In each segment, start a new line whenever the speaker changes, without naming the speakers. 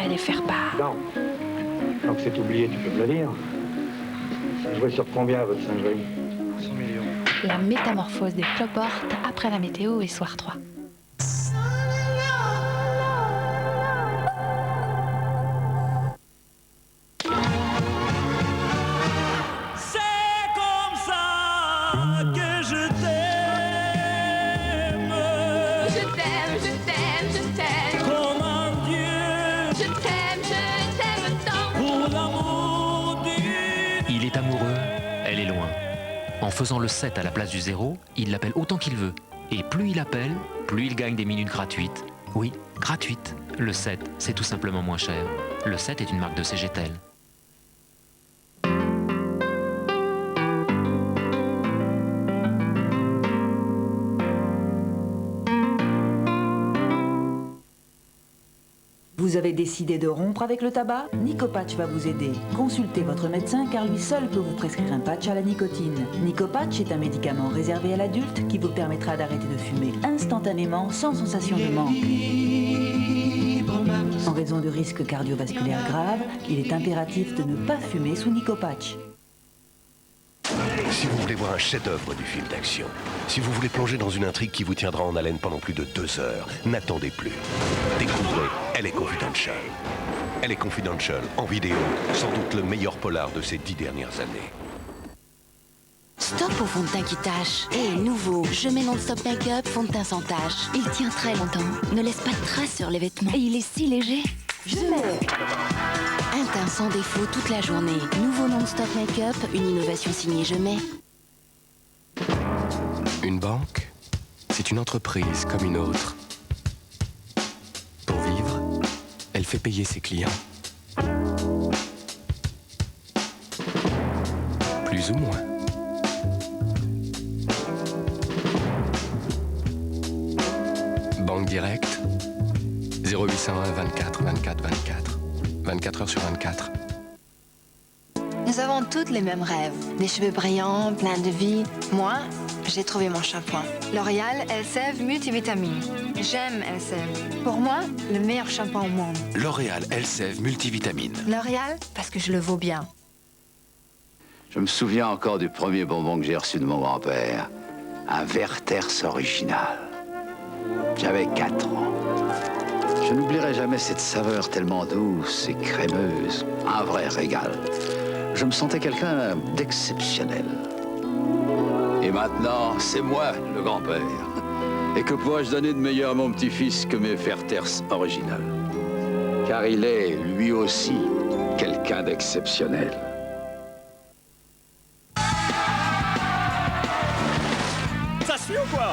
et les faire part.
Non. Tant que c'est oublié, tu peux me le dire. Ça jouait sur combien, votre singerie?
100 millions.
La métamorphose des cloportes après la météo et soir 3.
En faisant le 7 à la place du 0, il l'appelle autant qu'il veut. Et plus il appelle, plus il gagne des minutes gratuites. Oui, gratuites. Le 7, c'est tout simplement moins cher. Le 7 est une marque de CGTEL.
Vous avez décidé de rompre avec le tabac? Nicopatch va vous aider. Consultez votre médecin car lui seul peut vous prescrire un patch à la nicotine. Nicopatch est un médicament réservé à l'adulte qui vous permettra d'arrêter de fumer instantanément sans sensation de manque. En raison de risques cardiovasculaires graves, il est impératif de ne pas fumer sous Nicopatch.
Si vous voulez voir un chef-d'œuvre du film d'action, si vous voulez plonger dans une intrigue qui vous tiendra en haleine pendant plus de 2 heures, n'attendez plus. Découvrez Elle est Confidential. Elle est Confidential, en vidéo, sans doute le meilleur polar de ces 10 dernières années.
Stop au fond de teint qui tâche. Et nouveau, je mets non-stop make-up, fond de teint sans tache. Il tient très longtemps, ne laisse pas de traces sur les vêtements. Et il est si léger. Je mets un teint sans défaut toute la journée. Nouveau non-stop make-up, une innovation signée Je mets.
Une banque, c'est une entreprise comme une autre. Pour vivre, elle fait payer ses clients. Plus ou moins. Banque Directe, 0801 24 24 24. 24 heures sur 24.
Nous avons toutes les mêmes rêves. Des cheveux brillants, pleins de vie. Moi, j'ai trouvé mon shampoing. L'Oréal Elseve Multivitamine. J'aime Elseve. Pour moi, le meilleur shampoing au monde.
L'Oréal Elseve Multivitamine.
L'Oréal, parce que je le vaux bien.
Je me souviens encore du premier bonbon que j'ai reçu de mon grand-père. Un Werther's original. J'avais 4 ans. Je n'oublierai jamais cette saveur tellement douce et crémeuse. Un vrai régal. Je me sentais quelqu'un d'exceptionnel. Et maintenant, c'est moi, le grand-père. Et que pourrais-je donner de meilleur à mon petit-fils que mes Werther's original? Car il est, lui aussi, quelqu'un d'exceptionnel.
Ça suit ou quoi?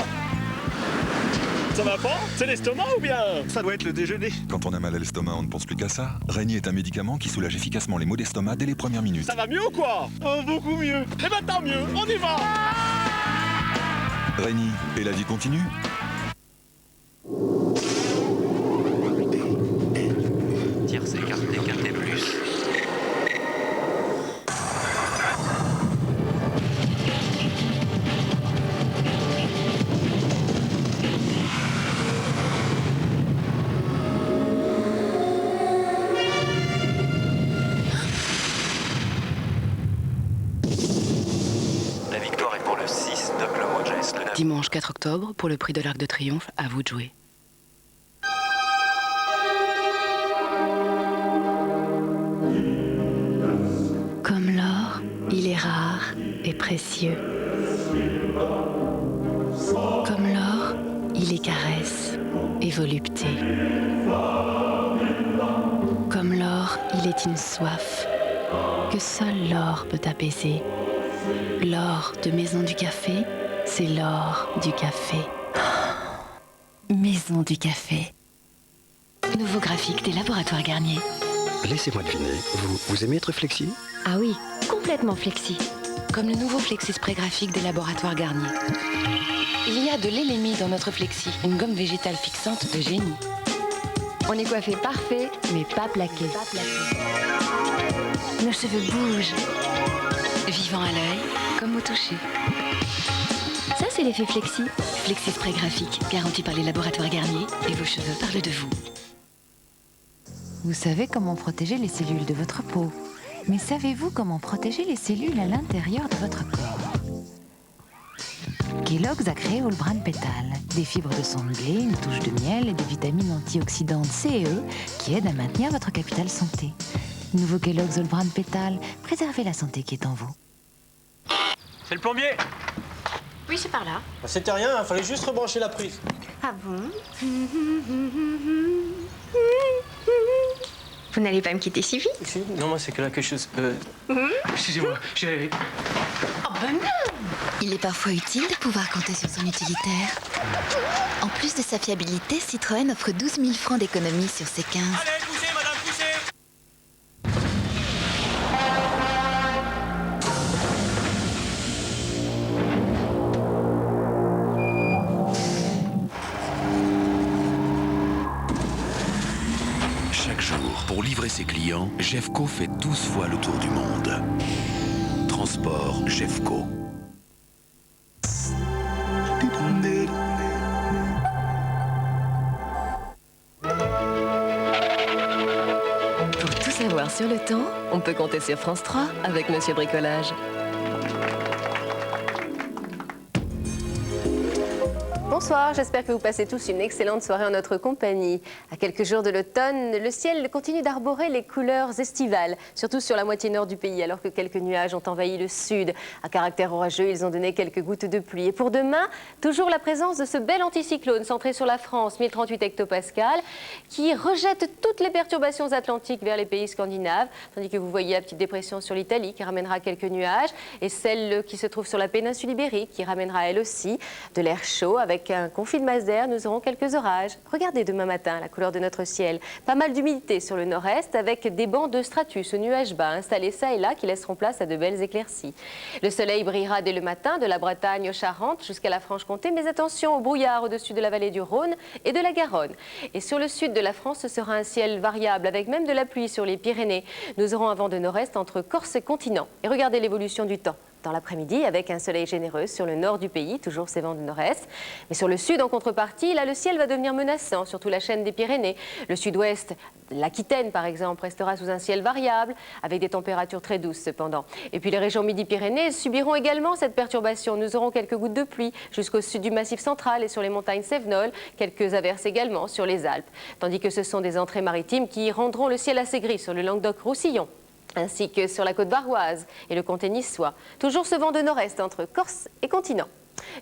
Ça va pas? C'est l'estomac ou bien?
Ça doit être le déjeuner.
Quand on a mal à l'estomac, on ne pense plus qu'à ça. Régny est un médicament qui soulage efficacement les maux d'estomac dès les premières minutes.
Ça va mieux ou quoi? Oh, beaucoup mieux. Eh ben tant mieux, on y va.
Régny, et la vie continue?
Tiercé, écarté, écarté plus.
Dimanche 4 octobre, pour le prix de l'Arc de Triomphe, à vous de jouer.
Comme l'or, il est rare et précieux. Comme l'or, il est caresse et volupté. Comme l'or, il est une soif que seul l'or peut apaiser. L'or de Maison du Café, c'est l'or du café. Maison du Café.
Nouveau graphique des laboratoires Garnier.
Laissez-moi deviner, vous aimez être flexi?
Ah oui, complètement flexi. Comme le nouveau Flexi Spray graphique des laboratoires Garnier. Il y a de l'Elémie dans notre Flexi, une gomme végétale fixante de génie.
On est coiffé parfait, mais pas plaqué.
Nos cheveux bougent. Vivant à l'œil, comme au toucher. Ça, c'est l'effet Flexi. Flexi Spray graphique, garanti par les laboratoires Garnier, et vos cheveux parlent de vous.
Vous savez comment protéger les cellules de votre peau. Mais savez-vous comment protéger les cellules à l'intérieur de votre corps? Kellogg's a créé All Bran Pétale, des fibres de sang de blé, une touche de miel et des vitamines antioxydantes C et E qui aident à maintenir votre capital santé. Nouveau Kellogg's All Bran Pétale, préservez la santé qui est en vous.
C'est le plombier.
Oui, c'est par là.
C'était rien, il fallait juste rebrancher la prise.
Ah bon? Vous n'allez pas me quitter si vite?
Non, moi, c'est que là quelque chose... Excusez-moi, j'ai...
Oh ben non!
Il est parfois utile de pouvoir compter sur son utilitaire. En plus de sa fiabilité, Citroën offre 12 000 francs d'économie sur ses 15.
Allez, poussez, madame, poussez.
Chaque jour, pour livrer ses clients, Jeffco fait 12 fois le tour du monde. Transport Jeffco.
Pour tout savoir sur le temps, on peut compter sur France 3 avec Monsieur Bricolage.
Bonsoir, j'espère que vous passez tous une excellente soirée en notre compagnie. À quelques jours de l'automne, le ciel continue d'arborer les couleurs estivales, surtout sur la moitié nord du pays, alors que quelques nuages ont envahi le sud. À caractère orageux, ils ont donné quelques gouttes de pluie. Et pour demain, toujours la présence de ce bel anticyclone centré sur la France, 1038 hectopascales, qui rejette toutes les perturbations atlantiques vers les pays scandinaves, tandis que vous voyez la petite dépression sur l'Italie qui ramènera quelques nuages, et celle qui se trouve sur la péninsule ibérique qui ramènera elle aussi de l'air chaud. Avec un conflit de masse d'air, nous aurons quelques orages. Regardez demain matin la couleur de notre ciel. Pas mal d'humidité sur le nord-est avec des bancs de stratus, nuages bas installés ça et là qui laisseront place à de belles éclaircies. Le soleil brillera dès le matin de la Bretagne aux Charentes jusqu'à la Franche-Comté, mais attention au brouillard au-dessus de la vallée du Rhône et de la Garonne. Et sur le sud de la France, ce sera un ciel variable avec même de la pluie sur les Pyrénées. Nous aurons un vent de nord-est entre Corse et continent. Et regardez l'évolution du temps. Dans l'après-midi, avec un soleil généreux sur le nord du pays, toujours ces vents de nord-est. Mais sur le sud, en contrepartie, là, le ciel va devenir menaçant, surtout la chaîne des Pyrénées. Le sud-ouest, l'Aquitaine, par exemple, restera sous un ciel variable, avec des températures très douces, cependant. Et puis les régions Midi-Pyrénées subiront également cette perturbation. Nous aurons quelques gouttes de pluie jusqu'au sud du Massif central et sur les montagnes Cévenol, quelques averses également sur les Alpes. Tandis que ce sont des entrées maritimes qui rendront le ciel assez gris sur le Languedoc-Roussillon, ainsi que sur la côte varoise et le comté niçois. Toujours ce vent de nord-est entre Corse et continent.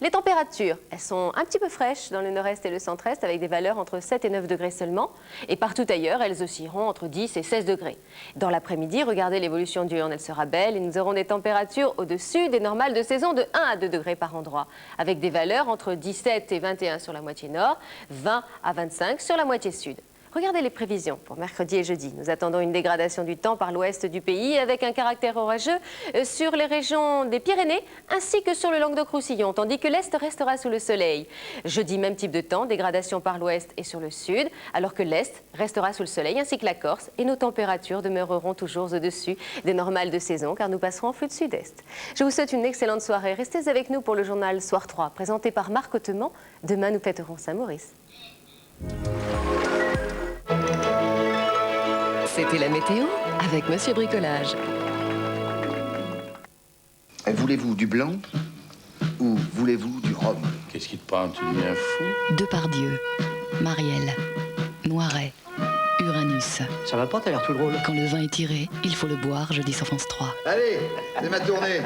Les températures, elles sont un petit peu fraîches dans le nord-est et le centre-est avec des valeurs entre 7 et 9 degrés seulement. Et partout ailleurs, elles oscilleront entre 10 et 16 degrés. Dans l'après-midi, regardez l'évolution diurne, elle sera belle et nous aurons des températures au-dessus des normales de saison de 1 à 2 degrés par endroit, avec des valeurs entre 17 et 21 sur la moitié nord, 20 à 25 sur la moitié sud. Regardez les prévisions pour mercredi et jeudi. Nous attendons une dégradation du temps par l'ouest du pays avec un caractère orageux sur les régions des Pyrénées ainsi que sur le Languedoc-Roussillon, tandis que l'est restera sous le soleil. Jeudi, même type de temps, dégradation par l'ouest et sur le sud, alors que l'est restera sous le soleil ainsi que la Corse et nos températures demeureront toujours au-dessus des normales de saison car nous passerons en flux de sud-est. Je vous souhaite une excellente soirée. Restez avec nous pour le journal Soir 3, présenté par Marc Otteman. Demain, nous fêterons Saint-Maurice.
C'était la météo avec Monsieur Bricolage.
Voulez-vous du blanc ou voulez-vous du rhum?
Qu'est-ce qui te prend? Tu deviens fou?
Depardieu, Marielle, Noiret, Uranus.
Ça va pas, t'as l'air tout drôle.
Quand le vin est tiré, il faut le boire, jeudi sur France 3.
Allez, c'est ma tournée.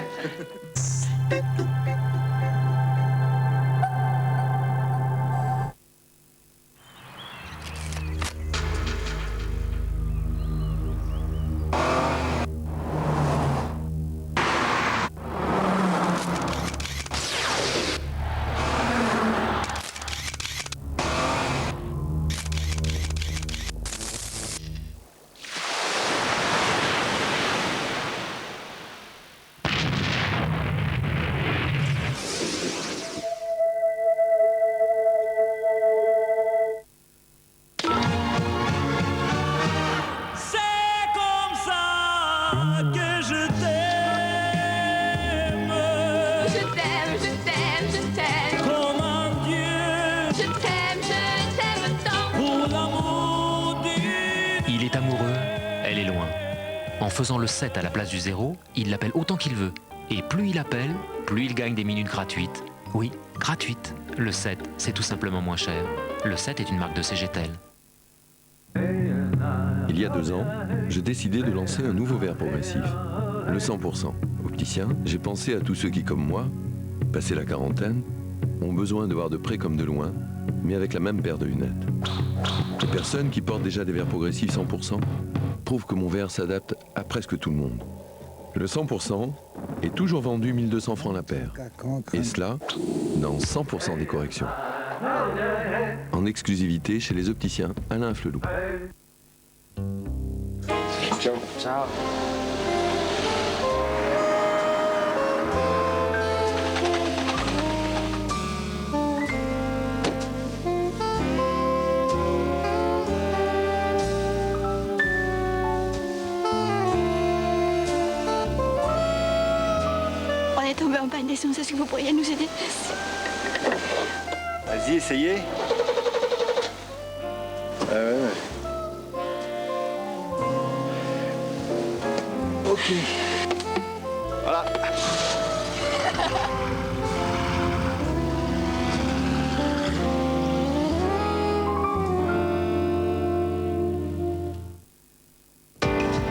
Il est amoureux, elle est loin. En faisant le 7 à la place du 0, il l'appelle autant qu'il veut. Et plus il appelle, plus il gagne des minutes gratuites. Oui, gratuites. Le 7, c'est tout simplement moins cher. Le 7 est une marque de CGTEL.
Il y a 2 ans, j'ai décidé de lancer un nouveau verre progressif, le 100%. Opticien, j'ai pensé à tous ceux qui, comme moi, passé la quarantaine, ont besoin de voir de près comme de loin, mais avec la même paire de lunettes. Les personnes qui portent déjà des verres progressifs 100% prouvent que mon verre s'adapte à presque tout le monde. Le 100% est toujours vendu 1200 francs la paire, et cela dans 100% des corrections. En exclusivité chez les opticiens Alain Flelou.
Ciao. Ciao.
On est tombé en panne d'essence, est-ce que vous pourriez nous aider?
Vas-y, essayez. Ouais. Ok. Voilà.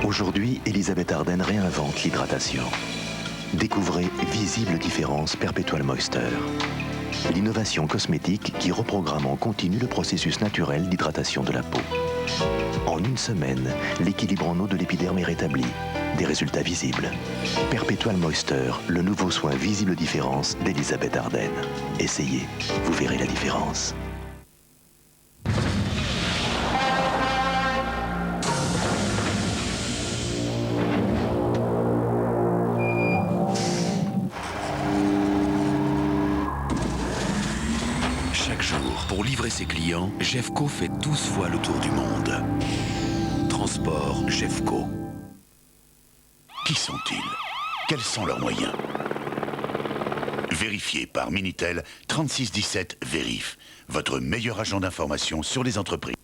Aujourd'hui, Elisabeth Arden réinvente l'hydratation. Découvrez Visible Différence Perpetual Moisture. L'innovation cosmétique qui reprogramme en continu le processus naturel d'hydratation de la peau. En une semaine, l'équilibre en eau de l'épiderme est rétabli. Des résultats visibles. Perpetual Moisture, le nouveau soin Visible Différence d'Elisabeth Arden. Essayez, vous verrez la différence.
Pour livrer ses clients, Jeffco fait 12 fois le tour du monde. Transport Jeffco.
Qui sont-ils? Quels sont leurs moyens? Vérifié par Minitel 3617 Vérif, votre meilleur agent d'information sur les entreprises.